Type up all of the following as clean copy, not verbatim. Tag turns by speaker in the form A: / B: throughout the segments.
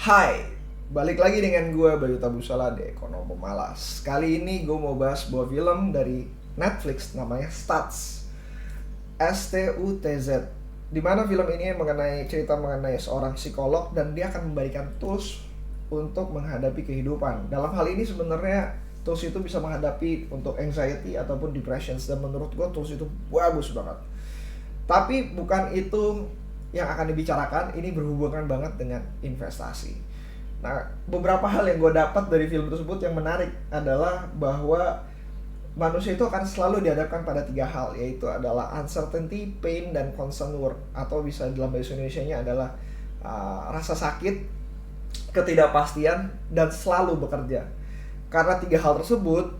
A: Hai, balik lagi dengan gue Bayu Tabusala di Ekonom Pemalas. Kali ini gue mau bahas sebuah film dari Netflix namanya Stutz, STUTZ. Dimana film ini cerita mengenai seorang psikolog dan dia akan memberikan tools untuk menghadapi kehidupan. Dalam hal ini sebenarnya tools itu bisa menghadapi untuk anxiety ataupun depression, dan menurut gue tools itu bagus banget. Tapi bukan itu yang akan dibicarakan, ini berhubungan banget dengan investasi. Nah, beberapa hal yang gue dapat dari film tersebut yang menarik adalah bahwa manusia itu akan selalu dihadapkan pada tiga hal, yaitu adalah uncertainty, pain, dan concern work, atau bisa dalam bahasa Indonesia-nya adalah rasa sakit, ketidakpastian, dan selalu bekerja. Karena tiga hal tersebut,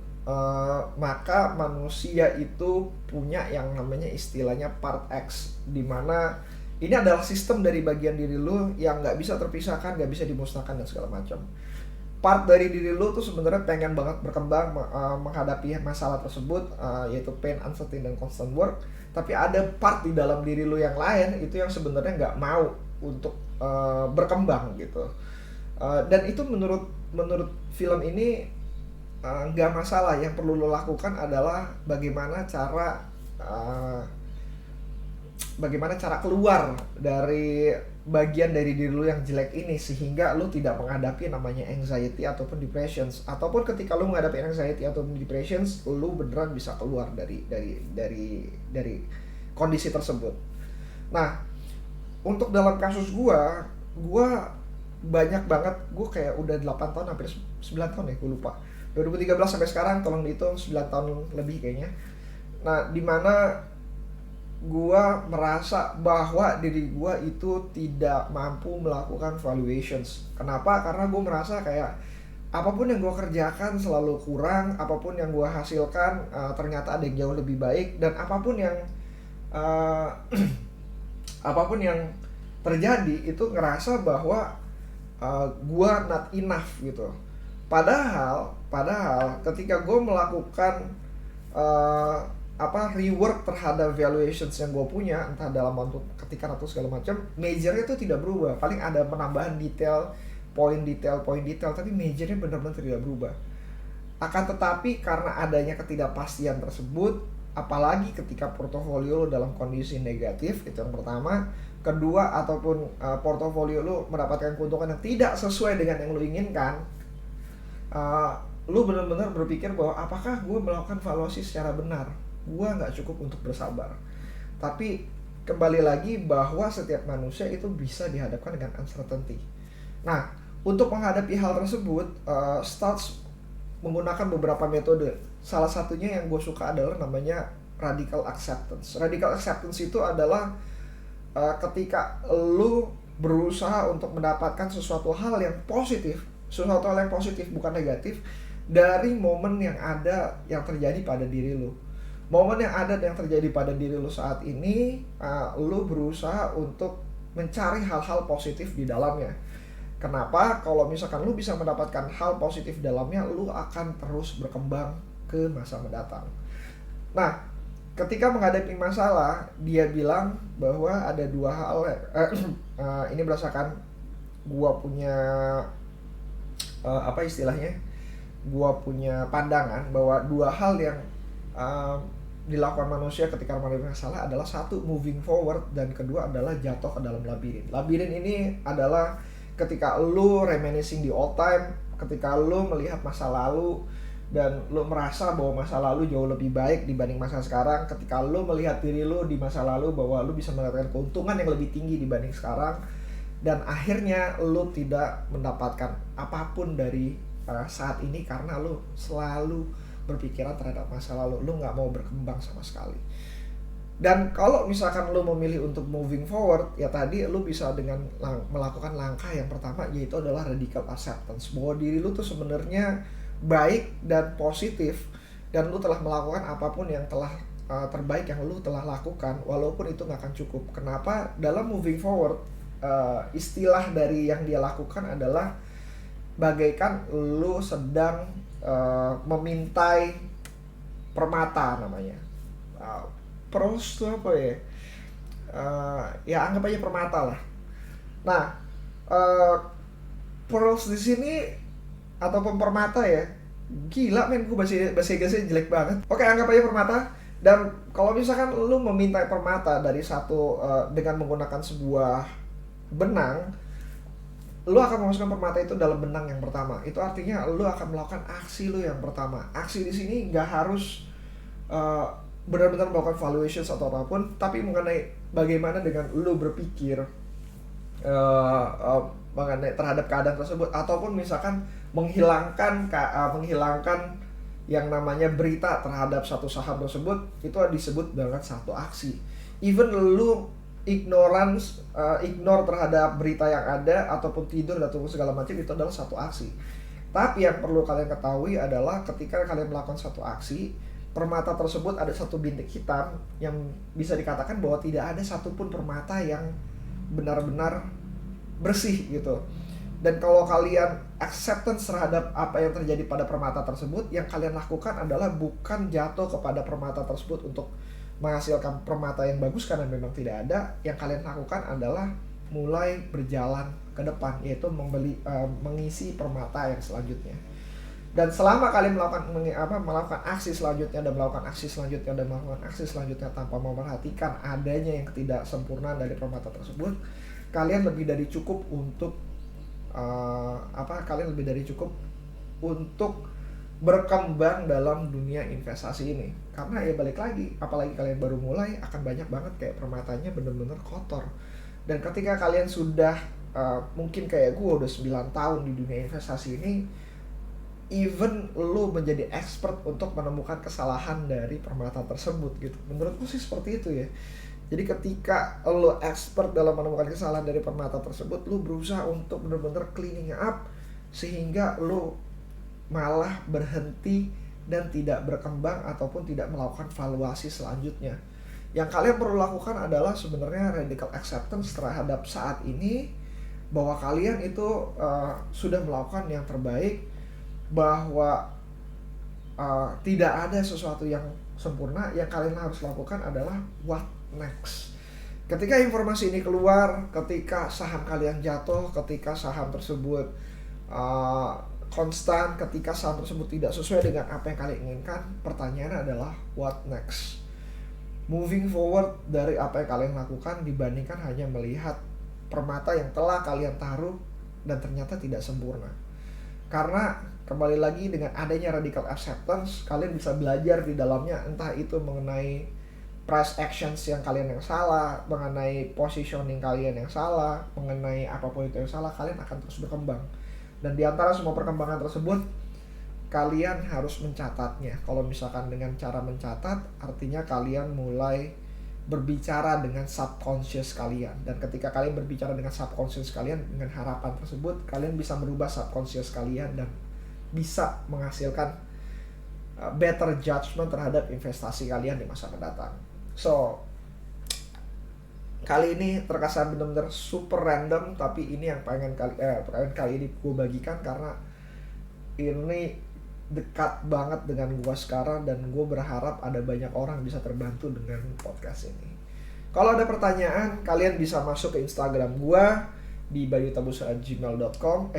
A: maka manusia itu punya yang namanya istilahnya part X, dimana ini adalah sistem dari bagian diri lu yang nggak bisa terpisahkan, nggak bisa dimusnahkan dan segala macam. Part dari diri lu tuh sebenarnya pengen banget berkembang, menghadapi masalah tersebut, yaitu pain, uncertainty, dan constant work. Tapi ada part di dalam diri lu yang lain itu yang sebenarnya nggak mau untuk berkembang gitu. Dan itu menurut menurut film ini nggak masalah. Yang perlu lo lakukan adalah uh, bagaimana cara keluar dari bagian dari diri lu yang jelek ini, sehingga lu tidak menghadapi namanya anxiety ataupun depressions, ataupun ketika lu menghadapi anxiety ataupun depressions lu beneran bisa keluar dari kondisi tersebut. Nah, untuk dalam kasus gua banyak banget, gua kayak udah 8 tahun, hampir 9 tahun ya, gua lupa, 2013 sampai sekarang, tolong dihitung 9 tahun lebih kayaknya. Nah, dimana gua merasa bahwa diri gua itu tidak mampu melakukan valuations. Kenapa? Karena gua merasa kayak apapun yang gua kerjakan selalu kurang, apapun yang gua hasilkan ternyata ada yang jauh lebih baik, dan uh, apapun yang terjadi itu ngerasa bahwa gua not enough gitu. Padahal ketika gue melakukan uh, rework terhadap valuations yang gue punya, entah dalam bentuk ketikan atau segala macam, majornya itu tidak berubah. Paling ada penambahan poin detail, tapi majornya benar-benar tidak berubah. Akan tetapi karena adanya ketidakpastian tersebut, apalagi ketika portofolio lo dalam kondisi negatif, itu yang pertama. Kedua, ataupun portofolio lo mendapatkan keuntungan yang tidak sesuai dengan yang lo inginkan, uh, lu benar-benar berpikir bahwa apakah gue melakukan valuasi secara benar. Gue nggak cukup untuk bersabar. Tapi kembali lagi bahwa setiap manusia itu bisa dihadapkan dengan uncertainty. Nah, untuk menghadapi hal tersebut, Stutz menggunakan beberapa metode. Salah satunya yang gue suka adalah namanya radical acceptance. Radical acceptance itu adalah ketika lu berusaha untuk mendapatkan sesuatu hal yang positif bukan negatif, dari momen yang ada yang terjadi pada diri lu. Momen yang ada yang terjadi pada diri lu saat ini, lu berusaha untuk mencari hal-hal positif di dalamnya. Kenapa? Kalau misalkan lu bisa mendapatkan hal positif dalamnya, lu akan terus berkembang ke masa mendatang. Nah, ketika menghadapi masalah, dia bilang bahwa ada dua hal. Ini berdasarkan gua punya apa istilahnya, gua punya pandangan bahwa dua hal yang uh, dilakukan manusia ketika menghadapi masalah adalah satu, moving forward, dan kedua adalah jatuh ke dalam labirin. Labirin ini adalah ketika lu reminiscing di old time, ketika lu melihat masa lalu dan lu merasa bahwa masa lalu jauh lebih baik dibanding masa sekarang. Ketika lu melihat diri lu di masa lalu bahwa lu bisa mendapatkan keuntungan yang lebih tinggi dibanding sekarang, dan akhirnya lu tidak mendapatkan apapun dari saat ini karena lu selalu berpikiran terhadap masa lalu, lu nggak mau berkembang sama sekali. Dan kalau misalkan lu memilih untuk moving forward, ya tadi lu bisa dengan melakukan langkah yang pertama, yaitu adalah radical acceptance, bahwa diri lu tuh sebenarnya baik dan positif, dan lu telah melakukan apapun yang telah terbaik yang lu telah lakukan, walaupun itu nggak akan cukup. Kenapa? Dalam moving forward, istilah dari yang dia lakukan adalah bagaikan lu sedang memintai permata namanya. Pros itu apa ya? Ya anggap aja permata lah. Nah, uh, pearls di sini ataupun permata ya, gila men, gue bahasa Inggrisnya jelek banget. Oke, anggap aja permata. Dan kalau misalkan lu meminta permata dari satu dengan menggunakan sebuah benang, lu akan memasukkan permata itu dalam benang yang pertama. Itu artinya lu akan melakukan aksi lu yang pertama. Aksi di sini nggak harus benar-benar melakukan valuations atau apapun, tapi mengenai bagaimana dengan lu berpikir mengenai terhadap keadaan tersebut, ataupun misalkan menghilangkan yang namanya berita terhadap satu saham tersebut, itu disebut dengan satu aksi. Even lu ignore terhadap berita yang ada ataupun tidur ataupun segala macam, itu adalah satu aksi. Tapi yang perlu kalian ketahui adalah ketika kalian melakukan satu aksi, permata tersebut ada satu bintik hitam yang bisa dikatakan bahwa tidak ada satupun permata yang benar-benar bersih gitu. Dan kalau kalian acceptance terhadap apa yang terjadi pada permata tersebut, yang kalian lakukan adalah bukan jatuh kepada permata tersebut untuk menghasilkan permata yang bagus karena memang tidak ada. Yang kalian lakukan adalah mulai berjalan ke depan, yaitu mengisi permata yang selanjutnya. Dan selama kalian melakukan aksi selanjutnya dan melakukan aksi selanjutnya dan melakukan aksi selanjutnya tanpa memperhatikan adanya yang ketidaksempurnaan dari permata tersebut, kalian lebih dari cukup untuk berkembang dalam dunia investasi ini. Karena ya balik lagi, apalagi kalian baru mulai, akan banyak banget kayak permatanya bener-bener kotor. Dan ketika kalian sudah mungkin kayak gue udah 9 tahun di dunia investasi ini, even lu menjadi expert untuk menemukan kesalahan dari permata tersebut gitu. Menurutku sih seperti itu ya. Jadi ketika lu expert dalam menemukan kesalahan dari permata tersebut, lu berusaha untuk benar-benar cleaning up sehingga lu malah berhenti dan tidak berkembang ataupun tidak melakukan valuasi selanjutnya. Yang kalian perlu lakukan adalah sebenarnya radical acceptance terhadap saat ini, bahwa kalian itu sudah melakukan yang terbaik, bahwa tidak ada sesuatu yang sempurna. Yang kalian harus lakukan adalah what next. Ketika informasi ini keluar, ketika saham kalian jatuh, ketika saham tersebut konstan, ketika saham tersebut tidak sesuai dengan apa yang kalian inginkan, pertanyaannya adalah what next. Moving forward dari apa yang kalian lakukan dibandingkan hanya melihat permata yang telah kalian taruh dan ternyata tidak sempurna. Karena kembali lagi dengan adanya radical acceptance, kalian bisa belajar di dalamnya, entah itu mengenai price actions yang kalian yang salah, mengenai positioning kalian yang salah, mengenai apapun itu yang salah, kalian akan terus berkembang. Dan di antara semua perkembangan tersebut, kalian harus mencatatnya. Kalau misalkan dengan cara mencatat, artinya kalian mulai berbicara dengan subconscious kalian. Dan ketika kalian berbicara dengan subconscious kalian, dengan harapan tersebut, kalian bisa merubah subconscious kalian dan bisa menghasilkan better judgment terhadap investasi kalian di masa mendatang. So, kali ini terkesan benar-benar super random, tapi ini yang pengen kali ini gue bagikan karena ini dekat banget dengan gue sekarang dan gue berharap ada banyak orang bisa terbantu dengan podcast ini. Kalau ada pertanyaan, kalian bisa masuk ke Instagram gue di bayutabusala@gmail.com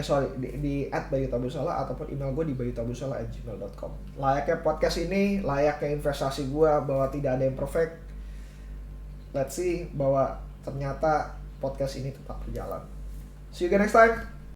A: di @bayutabusala ataupun email gue di bayutabusala@gmail.com. Layaknya podcast ini, layaknya investasi gue, bahwa tidak ada yang perfect. Let's see bahwa ternyata podcast ini tetap berjalan. See you again next time.